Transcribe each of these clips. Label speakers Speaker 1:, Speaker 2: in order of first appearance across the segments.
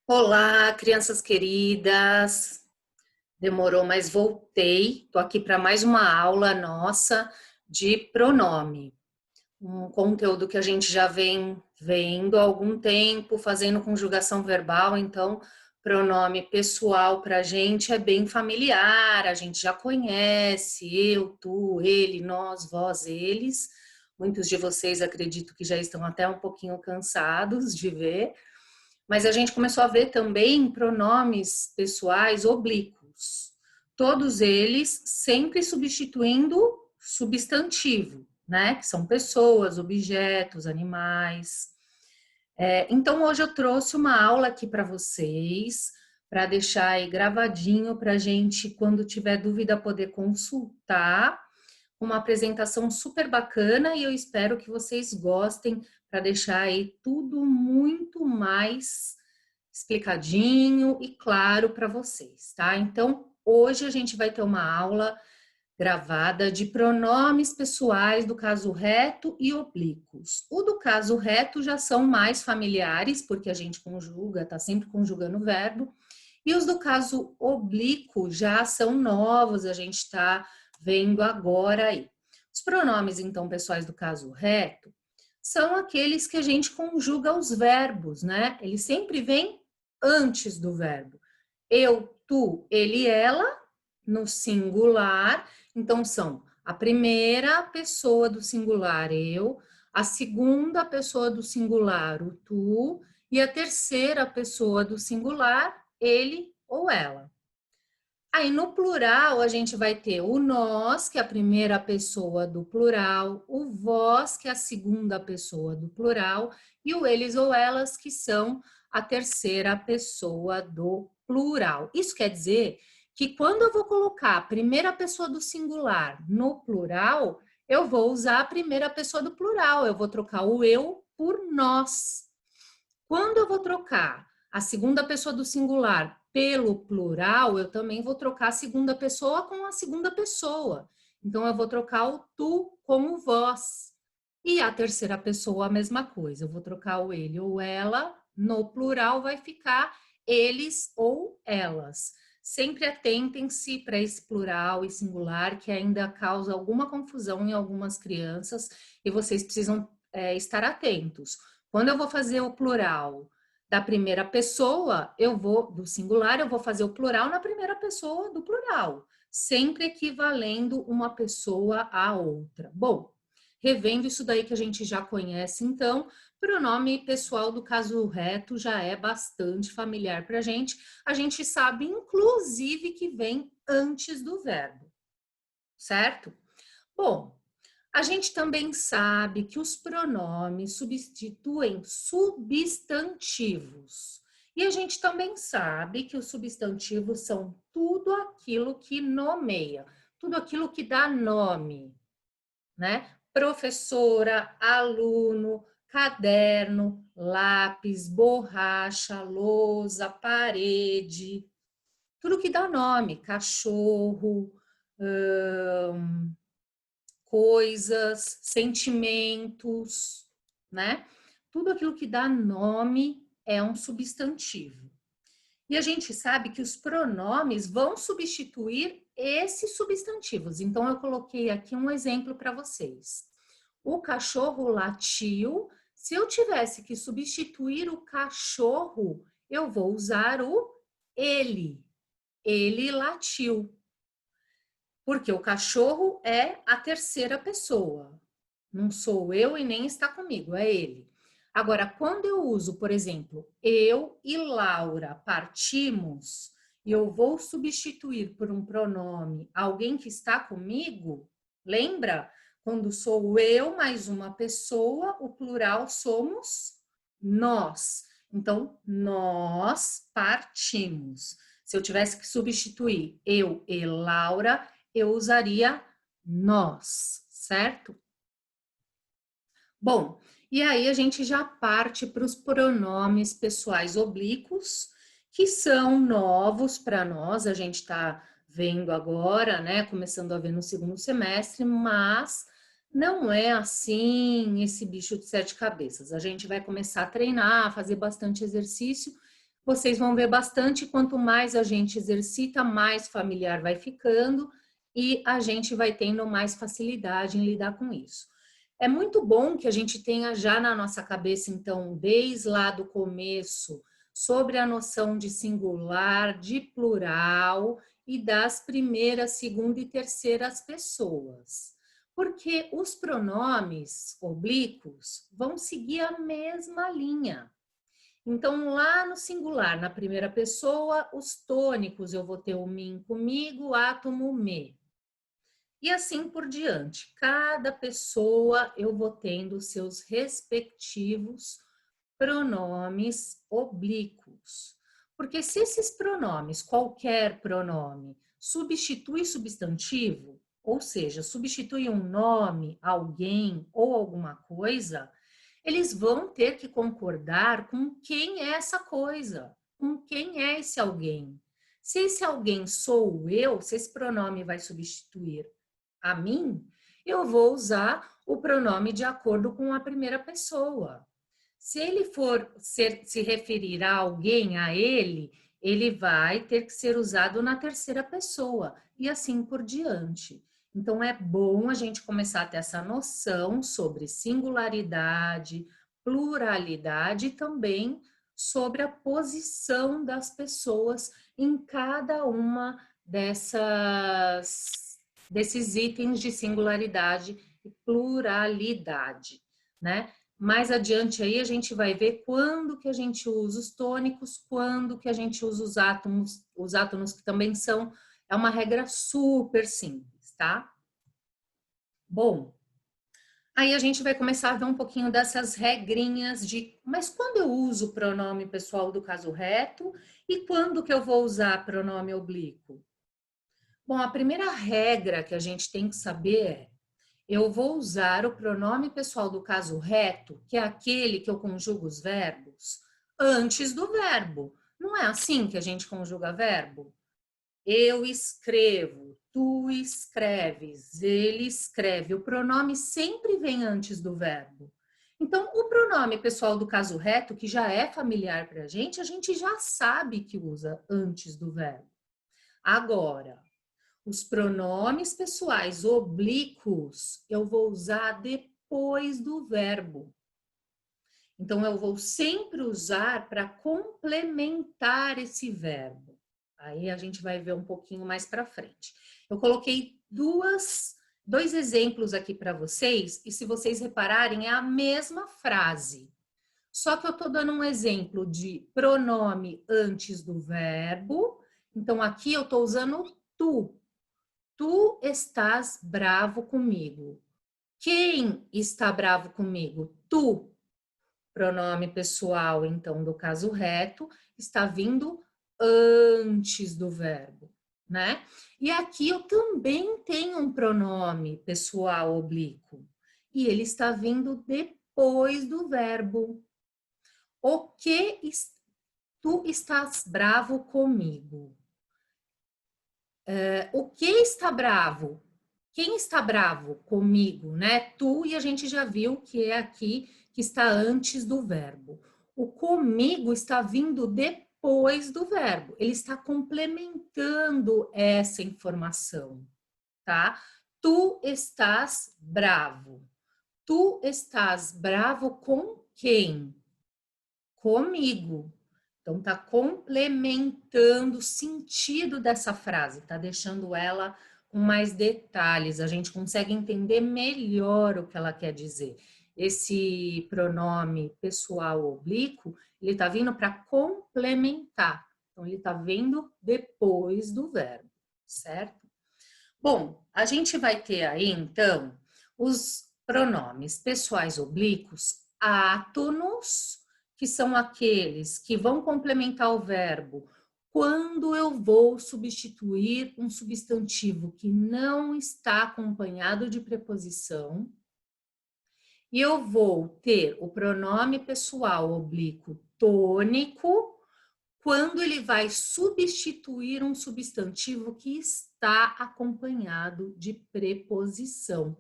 Speaker 1: Olá, crianças queridas. Demorou, mas voltei. Estou aqui para mais uma aula nossa de pronome. Um conteúdo que a gente já vem vendo há algum tempo, fazendo conjugação verbal, então pronome pessoal para a gente é bem familiar, a gente já conhece, eu, tu, ele, nós, vós, eles. Muitos de vocês acredito que já estão até um pouquinho cansados de ver. Mas a gente começou a ver também pronomes pessoais oblíquos. Todos eles sempre substituindo substantivo, né? Que são pessoas, objetos, animais. Então hoje eu trouxe uma aula aqui para vocês, para deixar aí gravadinho para a gente, quando tiver dúvida, poder consultar. Uma apresentação super bacana e eu espero que vocês gostem para deixar aí tudo muito mais explicadinho e claro para vocês, tá? Então, hoje a gente vai ter uma aula gravada de pronomes pessoais do caso reto e oblíquos. O do caso reto já são mais familiares, porque a gente conjuga, tá sempre conjugando o verbo, e os do caso oblíquo já são novos, a gente está vendo agora aí. Os pronomes, então, pessoais do caso reto são aqueles que a gente conjuga os verbos, né? Eles sempre vêm antes do verbo. Eu, tu, ele, ela, no singular. Então, são a primeira pessoa do singular, eu, a segunda pessoa do singular, o tu, e a terceira pessoa do singular, ele ou ela. Aí no plural a gente vai ter o nós, que é a primeira pessoa do plural, o vós, que é a segunda pessoa do plural, e o eles ou elas, que são a terceira pessoa do plural. Isso quer dizer que quando eu vou colocar a primeira pessoa do singular no plural, eu vou usar a primeira pessoa do plural, eu vou trocar o eu por nós. Quando eu vou trocar a segunda pessoa do singular pelo plural, eu também vou trocar a segunda pessoa com a segunda pessoa. Então, eu vou trocar o tu com o vós. E a terceira pessoa, a mesma coisa. Eu vou trocar o ele ou ela. No plural, vai ficar eles ou elas. Sempre atentem-se para esse plural e singular, que ainda causa alguma confusão em algumas crianças, e vocês precisam estar atentos. Quando eu vou fazer o plural da primeira pessoa, eu vou, do singular, eu vou fazer o plural na primeira pessoa do plural, sempre equivalendo uma pessoa à outra. Bom, revendo isso daí que a gente já conhece, então, pronome pessoal do caso reto já é bastante familiar para a gente sabe, inclusive, que vem antes do verbo, certo? Bom, a gente também sabe que os pronomes substituem substantivos. E a gente também sabe que os substantivos são tudo aquilo que nomeia, tudo aquilo que dá nome, né? Professora, aluno, caderno, lápis, borracha, lousa, parede, tudo que dá nome, cachorro, coisas, sentimentos, né? Tudo aquilo que dá nome é um substantivo. E a gente sabe que os pronomes vão substituir esses substantivos. Então, eu coloquei aqui um exemplo para vocês. O cachorro latiu. Se eu tivesse que substituir o cachorro, eu vou usar o ele. Ele latiu. Porque o cachorro é a terceira pessoa. Não sou eu e nem está comigo, é ele. Agora, quando eu uso, por exemplo, eu e Laura partimos e eu vou substituir por um pronome alguém que está comigo, lembra? Quando sou eu mais uma pessoa, o plural somos nós. Então, nós partimos. Se eu tivesse que substituir eu e Laura, eu usaria nós, certo? Bom, e aí a gente já parte para os pronomes pessoais oblíquos, que são novos para nós, a gente está vendo agora, né? Começando a ver no segundo semestre, mas não é assim esse bicho de sete cabeças. A gente vai começar a treinar, a fazer bastante exercício, vocês vão ver bastante, quanto mais a gente exercita, mais familiar vai ficando e a gente vai tendo mais facilidade em lidar com isso. É muito bom que a gente tenha já na nossa cabeça, então, desde lá do começo, sobre a noção de singular, de plural e das primeiras, segunda e terceiras pessoas. Porque os pronomes oblíquos vão seguir a mesma linha. Então, lá no singular, na primeira pessoa, os tônicos, eu vou ter o mim comigo, átomo me. E assim por diante. Cada pessoa eu vou tendo seus respectivos pronomes oblíquos. Porque se esses pronomes, qualquer pronome, substitui substantivo, ou seja, substitui um nome, alguém ou alguma coisa, eles vão ter que concordar com quem é essa coisa, com quem é esse alguém. Se esse alguém sou eu, se esse pronome vai substituir a mim, eu vou usar o pronome de acordo com a primeira pessoa. Se ele for se referir a alguém, a ele, ele vai ter que ser usado na terceira pessoa e assim por diante. Então, é bom a gente começar a ter essa noção sobre singularidade, pluralidade e também sobre a posição das pessoas em cada uma desses itens de singularidade e pluralidade, né? Mais adiante aí a gente vai ver quando que a gente usa os tônicos, quando que a gente usa os átomos que também são, é uma regra super simples, tá? Bom, aí a gente vai começar a ver um pouquinho dessas regrinhas de, mas quando eu uso o pronome pessoal do caso reto e quando que eu vou usar pronome oblíquo? Bom, a primeira regra que a gente tem que saber é: eu vou usar o pronome pessoal do caso reto, que é aquele que eu conjugo os verbos, antes do verbo. Não é assim que a gente conjuga verbo? Eu escrevo, tu escreves, ele escreve. O pronome sempre vem antes do verbo. Então, o pronome pessoal do caso reto, que já é familiar para a gente já sabe que usa antes do verbo. Agora, os pronomes pessoais oblíquos eu vou usar depois do verbo. Então, eu vou sempre usar para complementar esse verbo. Aí a gente vai ver um pouquinho mais para frente. Eu coloquei dois exemplos aqui para vocês, e se vocês repararem, é a mesma frase. Só que eu estou dando um exemplo de pronome antes do verbo. Então, aqui eu estou usando tu. Tu estás bravo comigo. Quem está bravo comigo? Tu. Pronome pessoal, então, do caso reto, está vindo antes do verbo, né? E aqui eu também tenho um pronome pessoal oblíquo. E ele está vindo depois do verbo. O que tu estás bravo comigo? O que está bravo? Quem está bravo comigo, né? Tu, e a gente já viu que é aqui que está antes do verbo. O comigo está vindo depois do verbo. Ele está complementando essa informação, tá? Tu estás bravo. Tu estás bravo com quem? Comigo. Então, está complementando o sentido dessa frase, está deixando ela com mais detalhes, a gente consegue entender melhor o que ela quer dizer. Esse pronome pessoal oblíquo, ele está vindo para complementar. Então, ele está vindo depois do verbo, certo? Bom, a gente vai ter aí, então, os pronomes pessoais oblíquos átonos, que são aqueles que vão complementar o verbo quando eu vou substituir um substantivo que não está acompanhado de preposição. E eu vou ter o pronome pessoal oblíquo tônico quando ele vai substituir um substantivo que está acompanhado de preposição.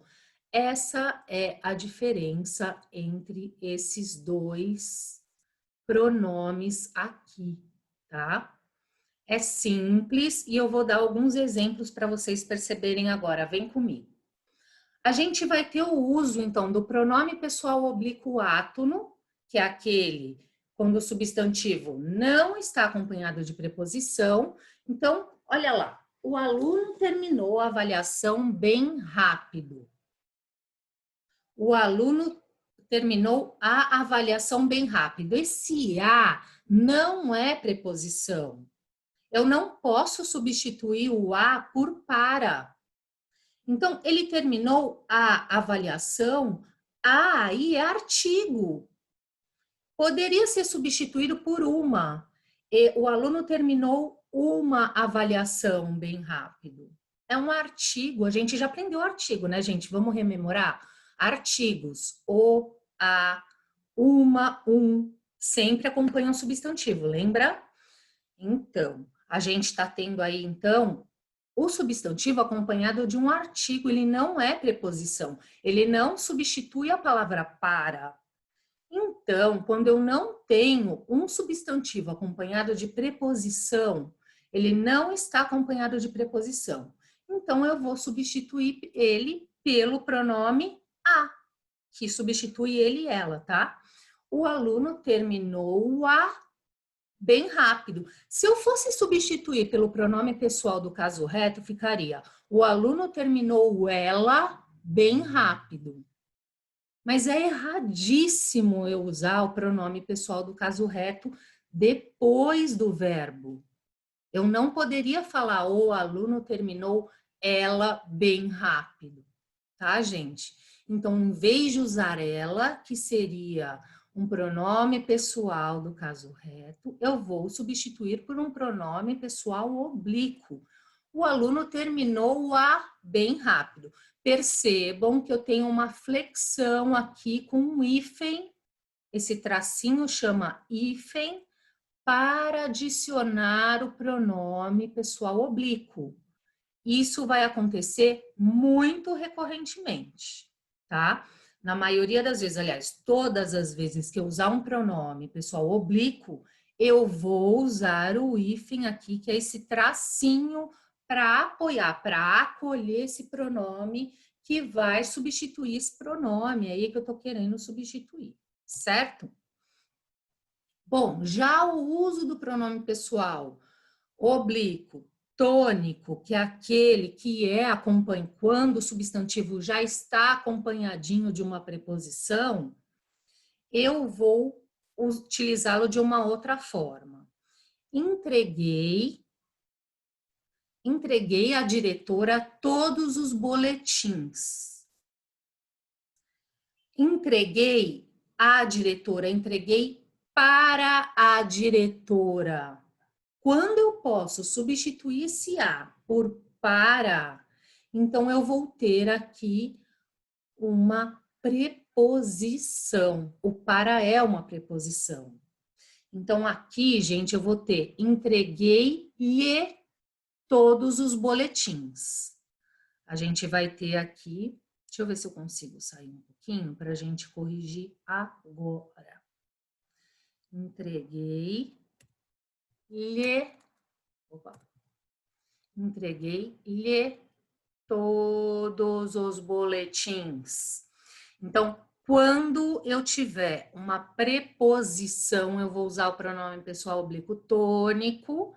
Speaker 1: Essa é a diferença entre esses dois pronomes aqui, tá? É simples e eu vou dar alguns exemplos para vocês perceberem agora. Vem comigo. A gente vai ter o uso, então, do pronome pessoal oblíquo átono, que é aquele quando o substantivo não está acompanhado de preposição. Então, olha lá, o aluno terminou a avaliação bem rápido. O aluno terminou a avaliação bem rápido. Esse a não é preposição. Eu não posso substituir o a por para. Então, ele terminou a avaliação, a aí é artigo. Poderia ser substituído por uma. O aluno terminou uma avaliação bem rápido. É um artigo, a gente já aprendeu artigo, né, gente? Vamos rememorar? Artigos, o, a, uma, um, sempre acompanham o substantivo, lembra? Então, a gente está tendo aí, então, o substantivo acompanhado de um artigo, ele não é preposição, ele não substitui a palavra para. Então, quando eu não tenho um substantivo acompanhado de preposição, ele não está acompanhado de preposição. Então, eu vou substituir ele pelo pronome a, que substitui ele e ela, tá? O aluno terminou a bem rápido. Se eu fosse substituir pelo pronome pessoal do caso reto, ficaria: o aluno terminou ela bem rápido. Mas é erradíssimo eu usar o pronome pessoal do caso reto depois do verbo. Eu não poderia falar: o aluno terminou ela bem rápido, tá, gente? Então, em vez de usar ela, que seria um pronome pessoal do caso reto, eu vou substituir por um pronome pessoal oblíquo. O aluno terminou a bem rápido. Percebam que eu tenho uma flexão aqui com um hífen. Esse tracinho chama hífen para adicionar o pronome pessoal oblíquo. Isso vai acontecer muito recorrentemente, tá? Na maioria das vezes, aliás, todas as vezes que eu usar um pronome pessoal oblíquo, eu vou usar o hífen aqui, que é esse tracinho para apoiar, para acolher esse pronome que vai substituir esse pronome aí que eu estou querendo substituir, certo? Bom, já o uso do pronome pessoal oblíquo tônico, que é aquele que acompanha quando o substantivo já está acompanhadinho de uma preposição, eu vou utilizá-lo de uma outra forma. Entreguei à diretora todos os boletins. Entreguei à diretora, entreguei para a diretora. Quando eu posso substituir esse a por para, então eu vou ter aqui uma preposição. O para é uma preposição. Então, aqui, gente, eu vou ter entreguei-lhe todos os boletins. A gente vai ter aqui, deixa eu ver se eu consigo sair um pouquinho para a gente corrigir agora. Entreguei-lhe todos os boletins. Então, quando eu tiver uma preposição, eu vou usar o pronome pessoal oblíquo tônico,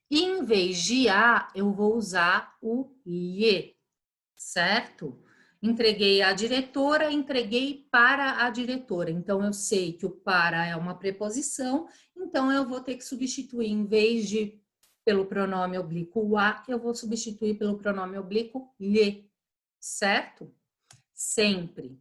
Speaker 1: e em vez de a, eu vou usar o lhe, certo? Entreguei à diretora, entreguei para a diretora. Então, eu sei que o para é uma preposição, então eu vou ter que substituir, em vez de pelo pronome oblíquo a, eu vou substituir pelo pronome oblíquo lhe, certo? Sempre.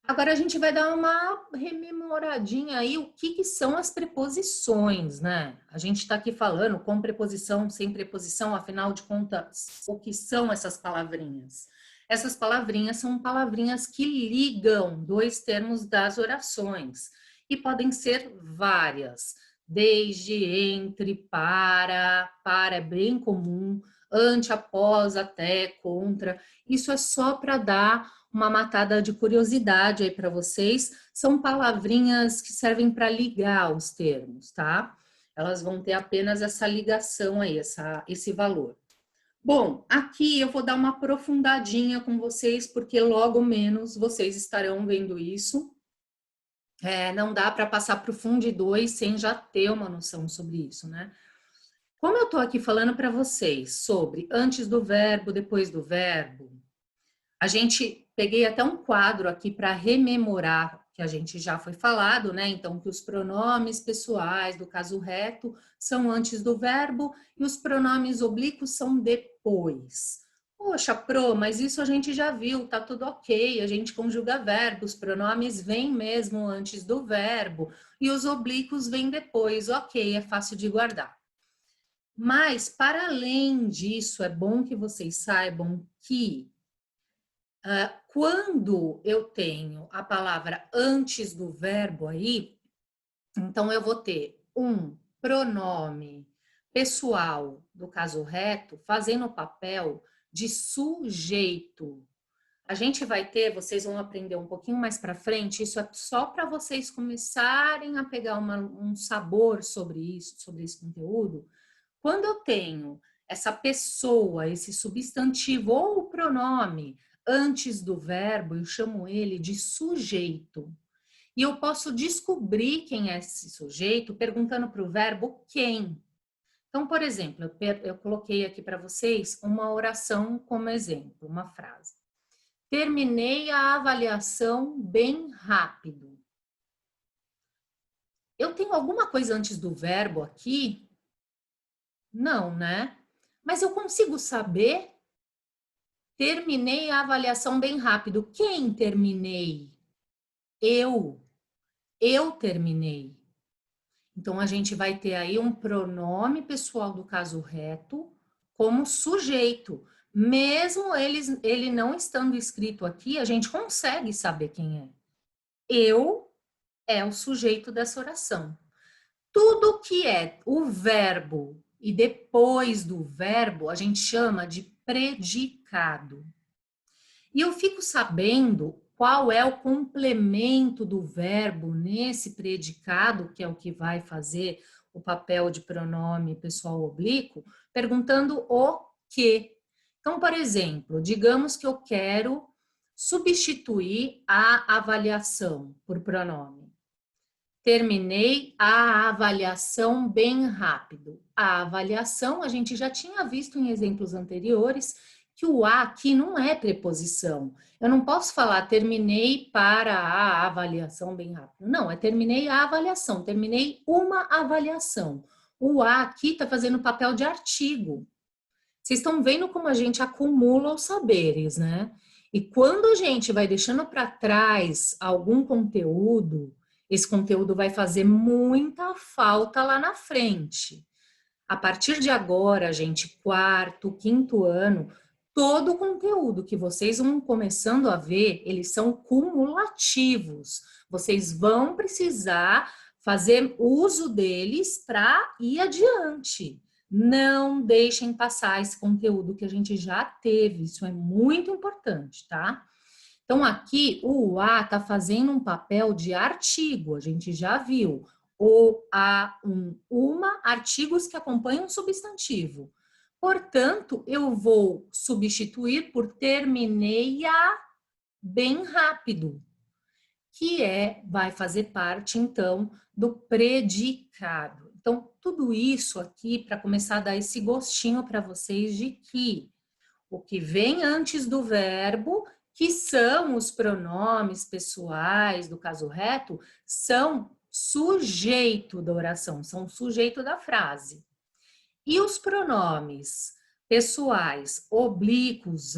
Speaker 1: Agora a gente vai dar uma rememoradinha aí o que são as preposições, né? A gente está aqui falando com preposição, sem preposição, afinal de contas, o que são essas palavrinhas? Essas palavrinhas são palavrinhas que ligam dois termos das orações e podem ser várias, desde, entre, para é bem comum, ante, após, até, contra. Isso é só para dar uma matada de curiosidade aí para vocês. São palavrinhas que servem para ligar os termos, tá? elas vão ter apenas essa ligação aí, esse valor. Bom, aqui eu vou dar uma aprofundadinha com vocês, porque logo menos vocês estarão vendo isso. Não dá para passar para o Fundo 2 sem já ter uma noção sobre isso, né? Como eu estou aqui falando para vocês sobre antes do verbo, depois do verbo, peguei até um quadro aqui para rememorar que a gente já foi falado, né? Então, que os pronomes pessoais do caso reto são antes do verbo e os pronomes oblíquos são depois. Poxa, mas isso a gente já viu, tá tudo ok, a gente conjuga verbos, pronomes vêm mesmo antes do verbo e os oblíquos vêm depois, ok, é fácil de guardar. Mas, para além disso, é bom que vocês saibam que quando eu tenho a palavra antes do verbo aí, então eu vou ter um pronome pessoal do caso reto fazendo o papel de sujeito. A gente vai ter, vocês vão aprender um pouquinho mais para frente, isso é só para vocês começarem a pegar um sabor sobre isso, sobre esse conteúdo. Quando eu tenho essa pessoa, esse substantivo ou o pronome antes do verbo, eu chamo ele de sujeito. E eu posso descobrir quem é esse sujeito perguntando para o verbo quem. Então, por exemplo, eu coloquei aqui para vocês uma oração como exemplo, uma frase. Terminei a avaliação bem rápido. Eu tenho alguma coisa antes do verbo aqui? Não, né? Mas eu consigo saber? Terminei a avaliação bem rápido. Quem terminei? Eu. Eu terminei. Então, a gente vai ter aí um pronome pessoal do caso reto como sujeito. Mesmo ele não estando escrito aqui, a gente consegue saber quem é. Eu é o sujeito dessa oração. Tudo que é o verbo e depois do verbo, a gente chama de predicado. E eu fico sabendo qual é o complemento do verbo nesse predicado, que é o que vai fazer o papel de pronome pessoal oblíquo, perguntando o que. Então, por exemplo, digamos que eu quero substituir a avaliação por pronome. Terminei a avaliação bem rápido. A avaliação, a gente já tinha visto em exemplos anteriores que o a aqui não é preposição. Eu não posso falar terminei para a avaliação bem rápido. Não, é terminei a avaliação, terminei uma avaliação. O a aqui está fazendo papel de artigo. Vocês estão vendo como a gente acumula os saberes, né? E quando a gente vai deixando para trás algum conteúdo, esse conteúdo vai fazer muita falta lá na frente. A partir de agora, gente, quarto, quinto ano, todo o conteúdo que vocês vão começando a ver, eles são cumulativos. Vocês vão precisar fazer uso deles para ir adiante. Não deixem passar esse conteúdo que a gente já teve, isso é muito importante, tá? Então, aqui o a está fazendo um papel de artigo, a gente já viu. O, a, uma, artigos que acompanham um substantivo. Portanto, eu vou substituir por terminei a bem rápido, que vai fazer parte, então, do predicado. Então, tudo isso aqui para começar a dar esse gostinho para vocês de que o que vem antes do verbo, que são os pronomes pessoais do caso reto, são sujeito da oração, são sujeito da frase. E os pronomes pessoais oblíquos,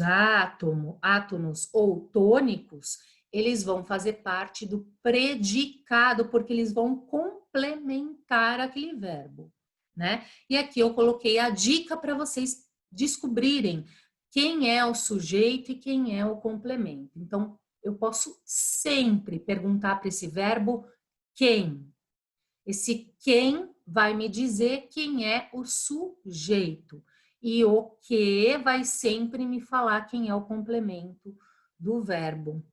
Speaker 1: átonos ou tônicos, eles vão fazer parte do predicado, porque eles vão complementar aquele verbo, né? E aqui eu coloquei a dica para vocês descobrirem quem é o sujeito e quem é o complemento. Então, eu posso sempre perguntar para esse verbo quem. Esse quem vai me dizer quem é o sujeito. E o que vai sempre me falar quem é o complemento do verbo.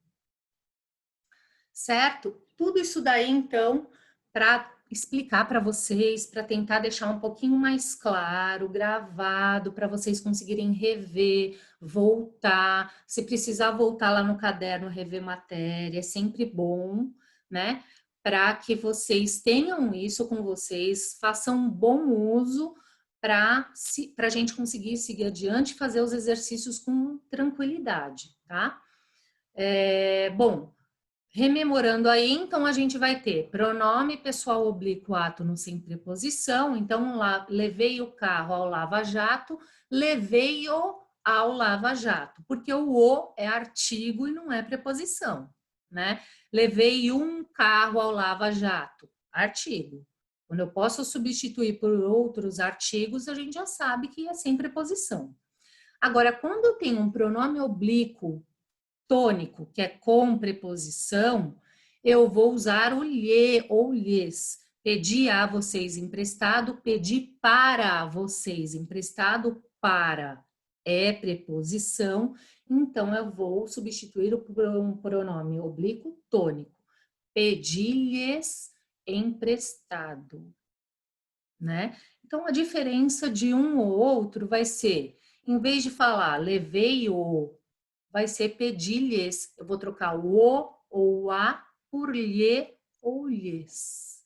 Speaker 1: Certo? Tudo isso daí, então, para explicar para vocês, para tentar deixar um pouquinho mais claro, gravado, para vocês conseguirem rever, voltar. Se precisar voltar lá no caderno, rever matéria, é sempre bom, né? Para que vocês tenham isso com vocês, façam um bom uso para a gente conseguir seguir adiante e fazer os exercícios com tranquilidade, tá? Bom, rememorando aí, então a gente vai ter pronome pessoal oblíquo átono sem preposição. Então, lá, levei o carro ao lava-jato, levei-o ao lava-jato, porque o é artigo e não é preposição, né? Levei um carro ao lava-jato, artigo. Quando eu posso substituir por outros artigos, a gente já sabe que é sem preposição. Agora, quando eu tenho um pronome oblíquo tônico, que é com preposição, eu vou usar o lhe ou lhes. Pedi a vocês emprestado, pedi para vocês emprestado, para é preposição, então eu vou substituir o pronome oblíquo tônico. Pedi-lhes emprestado, né? Então a diferença de um ou outro vai ser, em vez de falar levei-o, vai ser pedir-lhes. Eu vou trocar o ou o a por lhe ou lhes.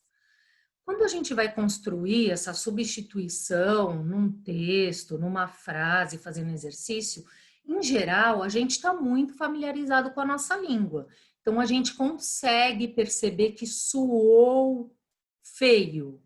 Speaker 1: Quando a gente vai construir essa substituição num texto, numa frase, fazendo exercício, em geral, a gente está muito familiarizado com a nossa língua. Então, a gente consegue perceber que soou feio,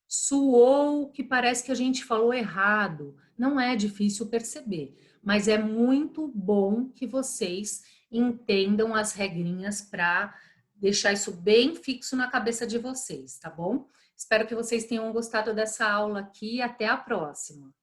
Speaker 1: soou que parece que a gente falou errado. Não é difícil perceber, mas é muito bom que vocês entendam as regrinhas para deixar isso bem fixo na cabeça de vocês, tá bom? Espero que vocês tenham gostado dessa aula aqui e até a próxima.